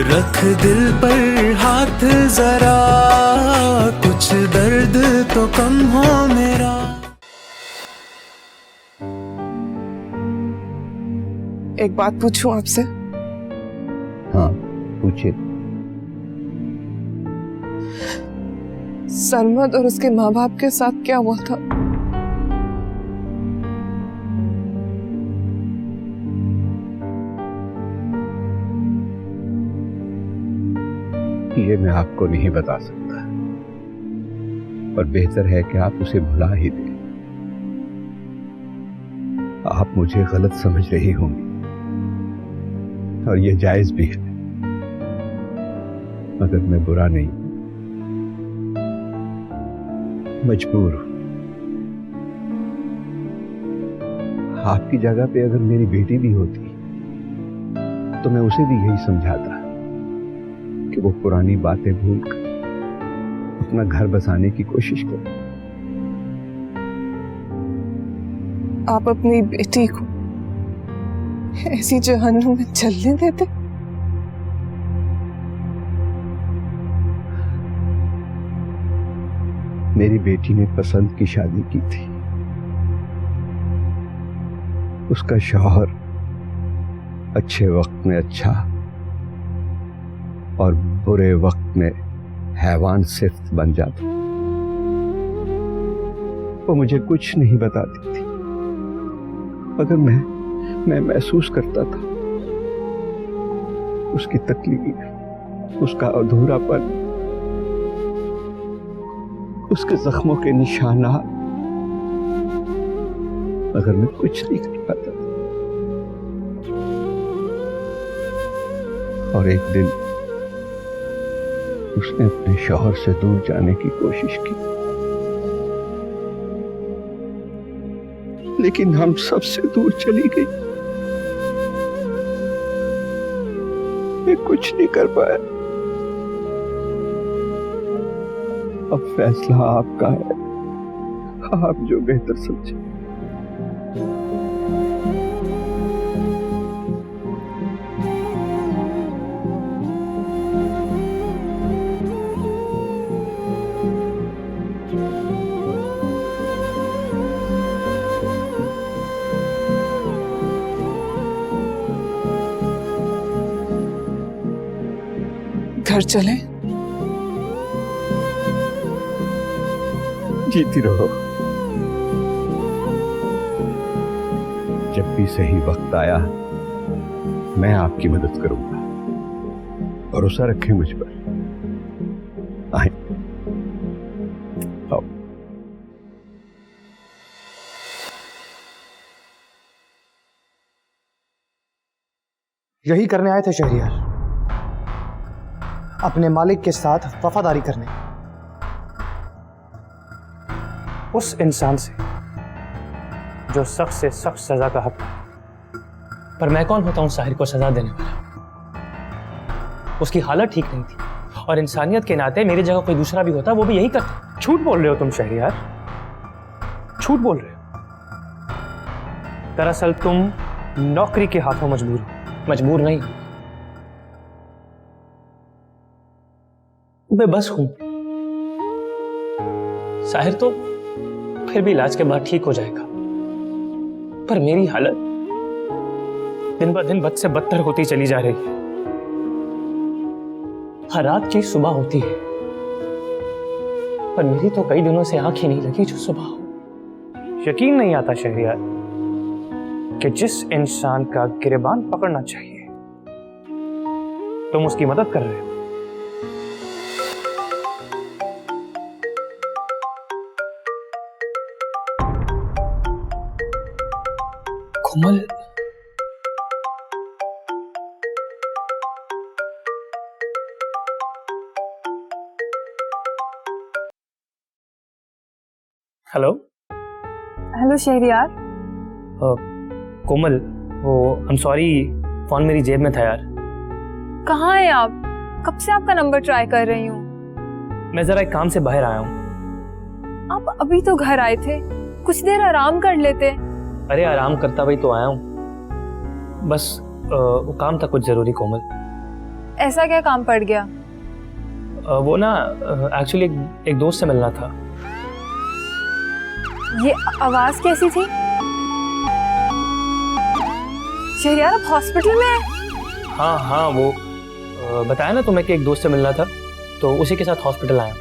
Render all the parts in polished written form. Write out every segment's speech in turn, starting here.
रख दिल पर हाथ जरा, कुछ दर्द तो कम हो मेरा। एक बात पूछूं आपसे? हाँ पूछिए। सरमद और उसके माँ बाप के साथ क्या हुआ था? ये मैं आपको नहीं बता सकता, पर बेहतर है कि आप उसे भुला ही दें। आप मुझे गलत समझ रही होंगी और यह जायज भी है, मगर मैं बुरा नहीं, मजबूर हूं। आपकी जगह पे अगर मेरी बेटी भी होती तो मैं उसे भी यही समझाता कि वो पुरानी बातें भूलकर अपना घर बसाने की कोशिश करे। आप अपनी बेटी को ऐसी जहन्नुम में चलने देते? मेरी बेटी ने पसंद की शादी की थी। उसका शौहर अच्छे वक्त में अच्छा और बुरे वक्त में हैवान सिफ्त बन जाता। वो मुझे कुछ नहीं बताती थी, मगर मैं महसूस करता था उसकी तकलीफ, उसका अधूरापन, उसके जख्मों के निशानात, मगर मैं कुछ नहीं कर पाता। और एक दिन उसने अपने शौहर से दूर जाने की कोशिश की, लेकिन हम सबसे दूर चली गई। मैं कुछ नहीं कर पाया। अब फैसला आपका है, आप जो बेहतर समझे। घर चले? जीती रहो। जब भी सही वक्त आया मैं आपकी मदद करूंगा। भरोसा रखें मुझ पर। आए, आओ। यही करने आए थे शहरियार, अपने मालिक के साथ वफादारी करने। उस इंसान से जो सख्त से सख्त सजा का हक है। पर मैं कौन होता हूं साहिर को सजा देने वाला? उसकी हालत ठीक नहीं थी और इंसानियत के नाते मेरी जगह कोई दूसरा भी होता वो भी यही करता। झूठ बोल रहे हो तुम शहरियार, झूठ बोल रहे हो। दरअसल तुम नौकरी के हाथों मजबूर हो। मजबूर नहीं, मैं बस हूं। साहिर तो फिर भी इलाज के बाद ठीक हो जाएगा, पर मेरी हालत दिन ब दिन बद से बदतर होती चली जा रही है। हर रात की सुबह होती है, पर मेरी तो कई दिनों से आंख ही नहीं लगी जो सुबह हो। यकीन नहीं आता शहरियार कि जिस इंसान का गिरबान पकड़ना चाहिए तुम उसकी मदद कर रहे हो। कोमल, हेलो। हेलो शहरियार। कोमल, वो आई एम सॉरी, फोन मेरी जेब में था यार। कहाँ हैं आप? कब से आपका नंबर ट्राई कर रही हूँ। मैं जरा एक काम से बाहर आया हूँ। आप अभी तो घर आए थे, कुछ देर आराम कर लेते। अरे आराम करता भाई तो आया हूँ, बस वो काम था कुछ जरूरी। कोमल, ऐसा क्या काम पड़ गया? वो ना एक्चुअली एक दोस्त से मिलना था। ये आवाज कैसी थी? शहरियार आप हॉस्पिटल में हैं? हाँ वो बताया ना तुम्हें कि एक दोस्त से मिलना था, तो उसी के साथ हॉस्पिटल आया।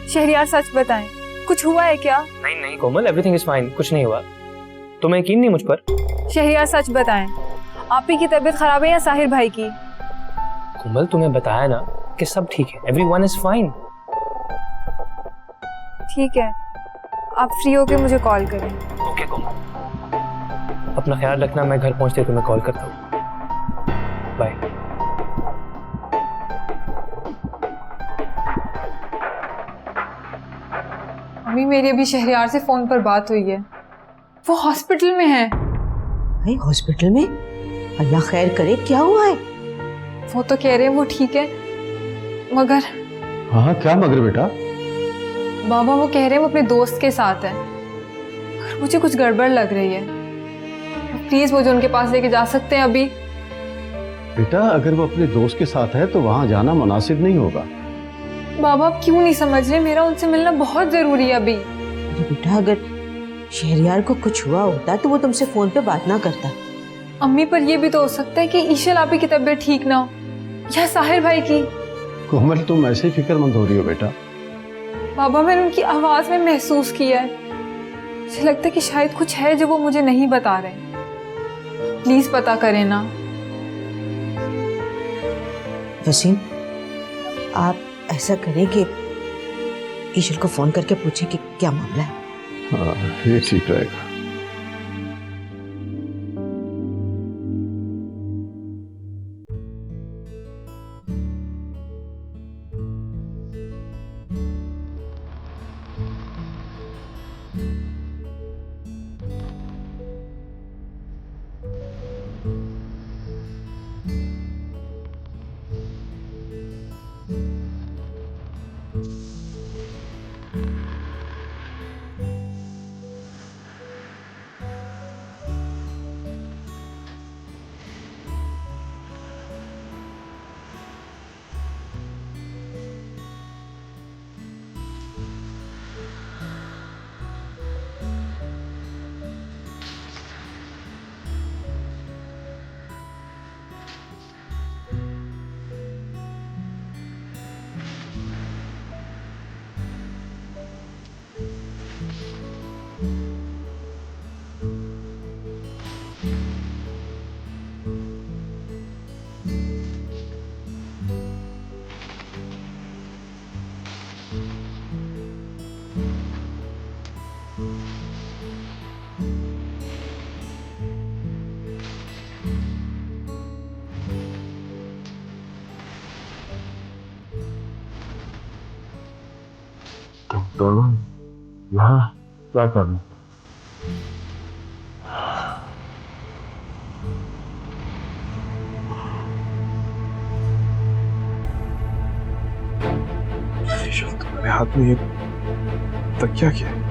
शहरियार सच बताएं, कुछ हुआ है क्या? नहीं कोमल, एवरीथिंग इज फाइन, कुछ नहीं हुआ। तुम्हें यकीन नहीं मुझ पर? शहरियार सच बताएं, आप ही की तबीयत खराब है या साहिर भाई की? कोमल तुम्हें बताया ना कि सब ठीक है, एवरीवन इज फाइन। ठीक है, आप फ्री होके मुझे कॉल करें। ओके कोमल, अपना ख्याल रखना, मैं घर पहुंचते तुम्हें कॉल करता हूँ। बाय। अम्मी, मेरी अभी शहरियार से फोन पर बात हुई है, वो हॉस्पिटल में है। भाई हॉस्पिटल में? अल्लाह खैर करे, क्या हुआ है? वो तो कह रहे हैं वो ठीक है, मगर हाँ क्या मगर बेटा? बाबा वो कह रहे हैं वो अपने दोस्त के साथ है, मगर मुझे कुछ गड़बड़ लग रही है। प्लीज मुझे उनके पास लेके जा सकते हैं अभी? बेटा अगर वो अपने दोस्त के साथ है तो वहां जाना मुनासिब नहीं होगा। बाबा आप क्यों नहीं समझ रहे, मेरा उनसे मिलना बहुत जरूरी है अभी। अरे बेटा, अगर शहरियार को कुछ हुआ होता तो वो तुमसे फोन पे बात ना करता। अम्मी पर यह भी तो हो सकता है कि ईशल आपी की तबीयत ठीक ना हो, या साहिर भाई की। कोमल तुम ऐसे फिक्रमंद हो रही हो बेटा। बाबा मैंने उनकी आवाज में महसूस किया है, मुझे लगता है कि शायद कुछ है जो वो मुझे नहीं बता रहे। प्लीज पता करें ना। वसीम, आप ऐसा करें कि ईशल को फोन करके पूछें कि क्या मामला है। हाँ ये ठीक रहेगा। दोनों यहाँ क्या करना? तुम्हारे हाथ में ये तकिया क्या है?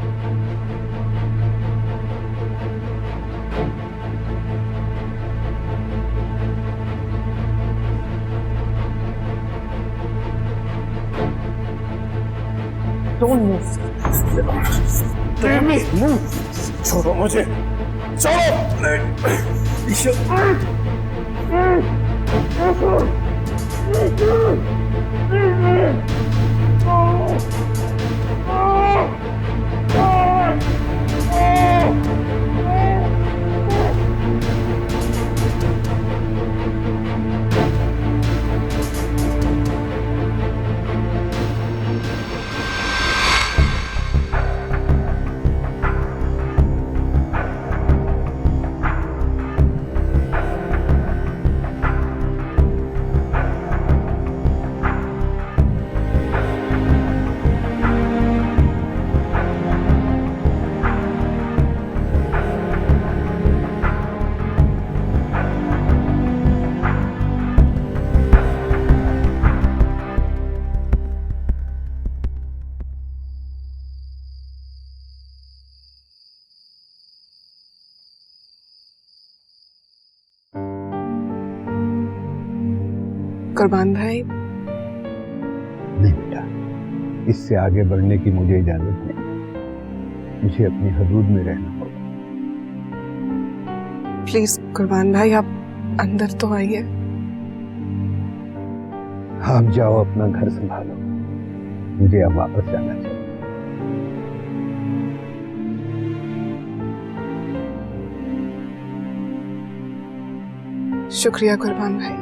छोड़ो मुझे, कुर्बान भाई, नहीं बेटा, इससे आगे बढ़ने की मुझे इजाजत नहीं। मुझे अपनी हदूद में रहना होगा। प्लीज कुर्बान भाई, आप अंदर तो आइए। आप जाओ, अपना घर संभालो, मुझे अब वापस जाना चाहिए। शुक्रिया कुर्बान भाई।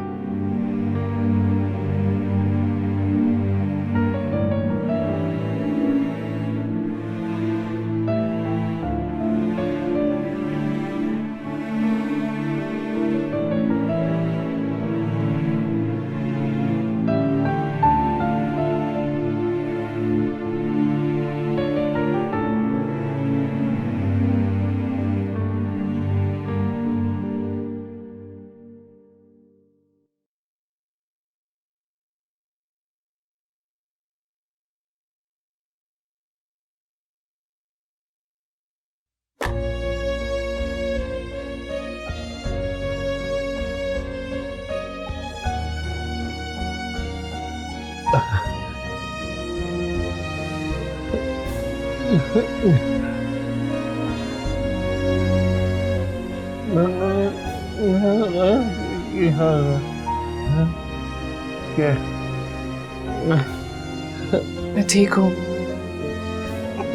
मैं ठीक हूँ,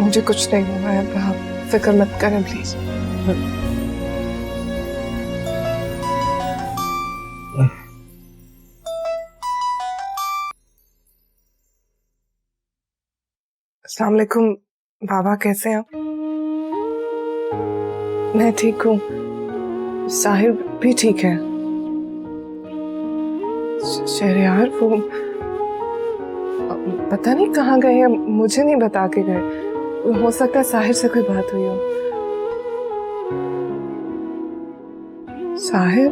मुझे कुछ नहीं हुआ है, आप फिक्र मत करें प्लीज। अस्सलाम वालेकुम बाबा, कैसे हैं आप? मैं ठीक हूँ, साहिर भी ठीक है। शहरयार वो पता नहीं कहाँ गए हैं, मुझे नहीं बता के गए। हो सकता है साहिर से कोई बात हुई हो। साहिर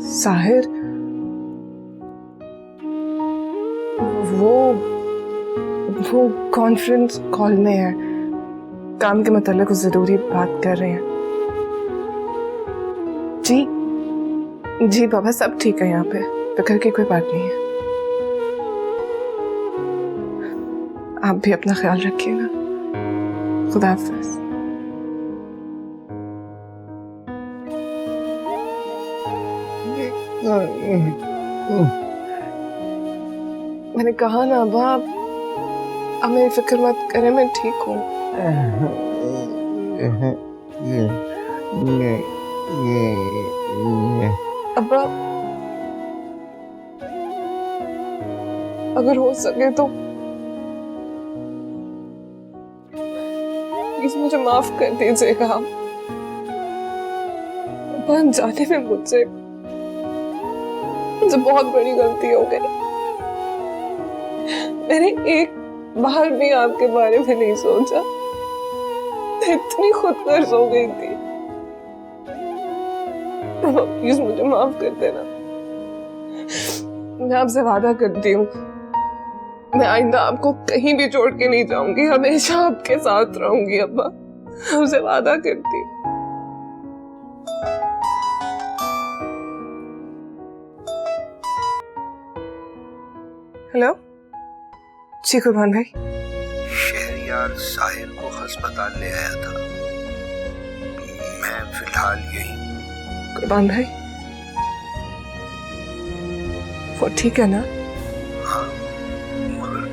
साहिर वो कॉन्फ्रेंस कॉल में है, काम के मतलब कुछ जरूरी बात कर रहे हैं। जी बाबा, सब ठीक है यहाँ पे, फिक्र की कोई बात नहीं है। आप भी अपना ख्याल रखिएगा। खुदा हाफिज। मैंने कहा ना अब्बा, आप मेरी फिक्र मत करें, मैं ठीक हूँ। अब्बा, अगर हो सके तो प्लीज मुझे माफ कर दीजिएगा। अब्बा, अनजाने में मुझसे बहुत बड़ी गलती हो गई। मैंने एक बार भी आपके बारे में नहीं सोचा, इतनी खुदगर्ज हो गई थी। प्लीज मुझे माफ कर देना। मैं आपसे वादा करती हूँ, मैं आइंदा आपको कहीं भी छोड़ के नहीं जाऊंगी, हमेशा आपके साथ रहूंगी। अब्बा, आपसे वादा करती हूँ। हेलो जी कुर्बान भाई। शहरयार साहिर को अस्पताल ले आया था, मैं फिलहाल यही। कुर्बान भाई, वो ठीक है ना? हाँ, मगर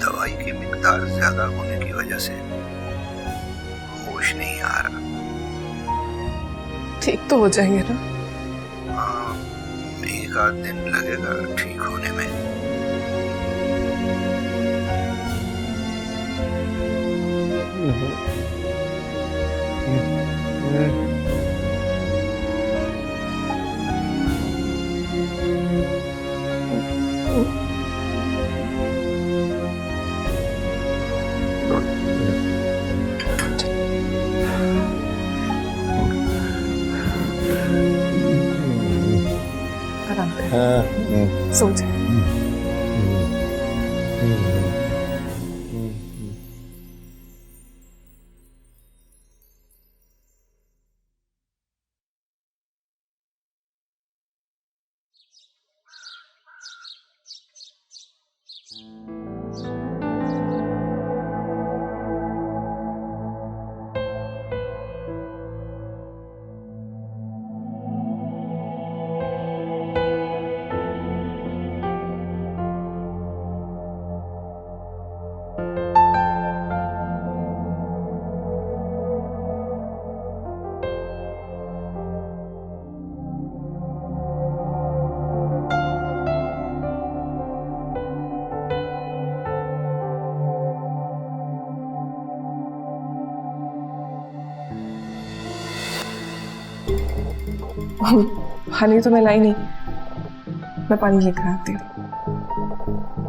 दवाई की मिकदार ज्यादा होने की वजह से होश नहीं आ रहा। ठीक तो हो जाएंगे ना? हाँ, एक आध दिन लगेगा ठीक होने में। आराम कर, सो जाए। पानी तो मैं लाई नहीं, मैं पानी लेकर आती हूँ।